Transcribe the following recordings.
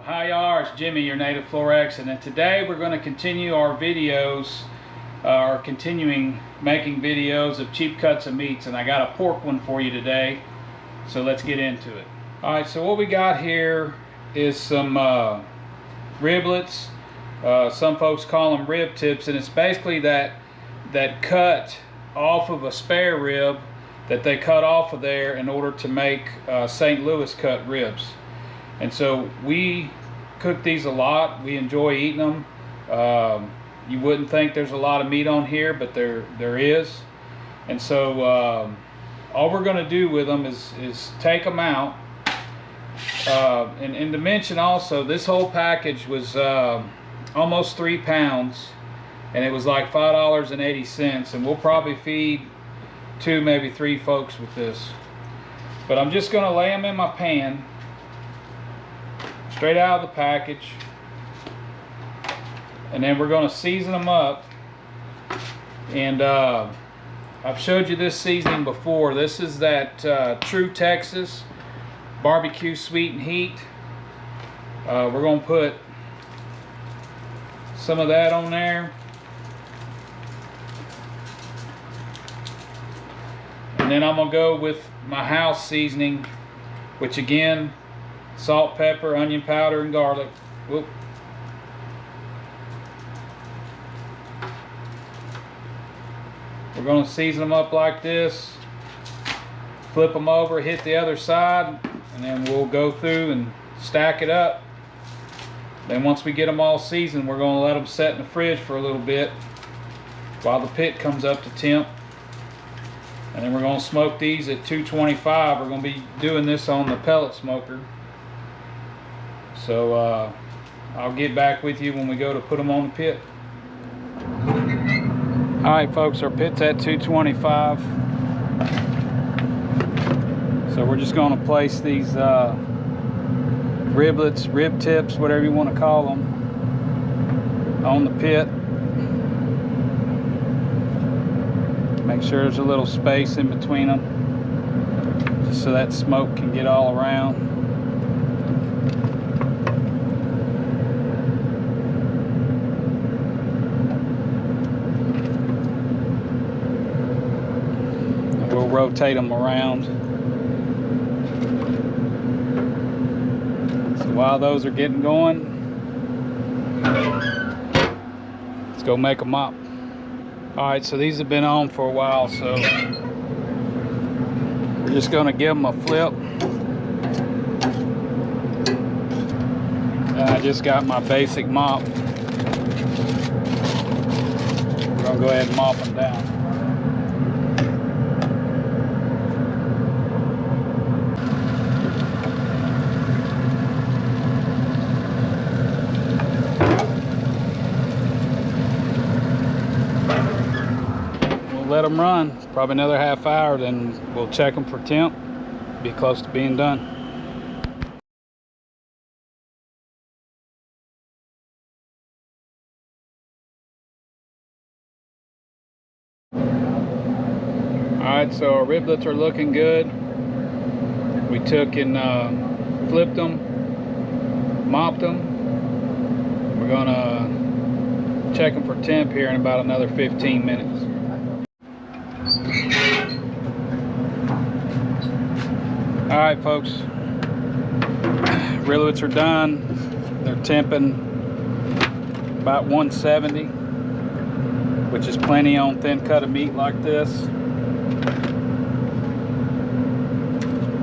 Hi y'all, it's Jimmy, your native Flor-xan, and today we're going to continue our videos, continuing making videos of cheap cuts of meats, and I got a pork one for you today, so let's get into it. Alright, so what we got here is some riblets. Some folks call them rib tips, and it's basically that cut off of a spare rib that they cut off of there in order to make St. Louis cut ribs. And so we cook these a lot. We enjoy eating them. You wouldn't think there's a lot of meat on here, but there is. And so all we're going to do with them is take them out. And to mention also, this whole package was almost 3 pounds, and it was like $5.80, and we'll probably feed 2, maybe 3 folks with this. But I'm just going to lay them in my pan straight out of the package, and then we're going to season them up. And I've showed you this seasoning before. This is that True Texas barbecue sweet and heat. We're going to put some of that on there, and then I'm going to go with my house seasoning, which again, salt, pepper, onion powder, and garlic. Whoop. We're going to season them up like this, flip them over, hit the other side, and then we'll go through and stack it up. Then once we get them all seasoned, we're going to let them set in the fridge for a little bit while the pit comes up to temp. And then we're going to smoke these at 225. We're going to be doing this on the pellet smoker. So I'll get back with you when we go to put them on the pit. Alright folks, our pit's at 225. So we're just going to place these riblets, rib tips, whatever you want to call them, on the pit. Make sure there's a little space in between them, just so that smoke can get all around. And we'll rotate them around. So while those are getting going, let's go make a mop. Alright, so these have been on for a while, so we're just going to give them a flip. And I just got my basic mop. We're going to go ahead and mop them down. Let them run probably another half hour, then we'll check them for temp. Be close to being done. Alright, so our riblets are looking good. We took and flipped them, mopped them. We're gonna check them for temp here in about another 15 minutes. Alright folks, riblets are done. They're temping about 170, which is plenty on thin cut of meat like this.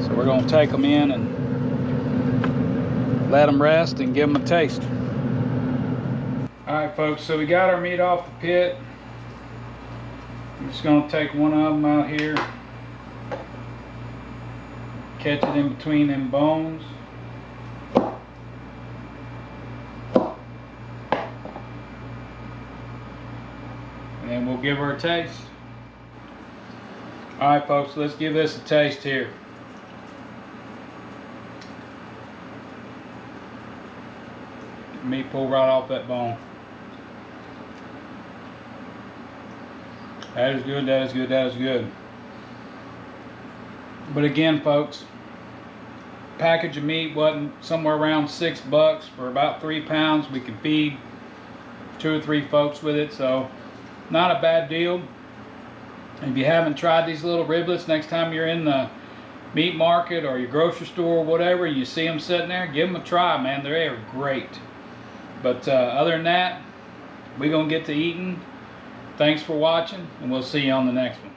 So we're going to take them in and let them rest and give them a taste. Alright folks, so we got our meat off the pit. I'm just going to take one of them out here, catch it in between them bones. And then we'll give her a taste. Alright folks, let's give this a taste here. Meat pull right off that bone. That is good, that is good, that is good. But again folks, package of meat wasn't somewhere around $6 for about 3 pounds. We can feed 2 or 3 folks with it, so not a bad deal. If you haven't tried these little riblets, next time you're in the meat market or your grocery store or whatever, you see them sitting there, give them a try, man. They are great. But other than that, we're gonna get to eating. Thanks for watching, and we'll see you on the next one.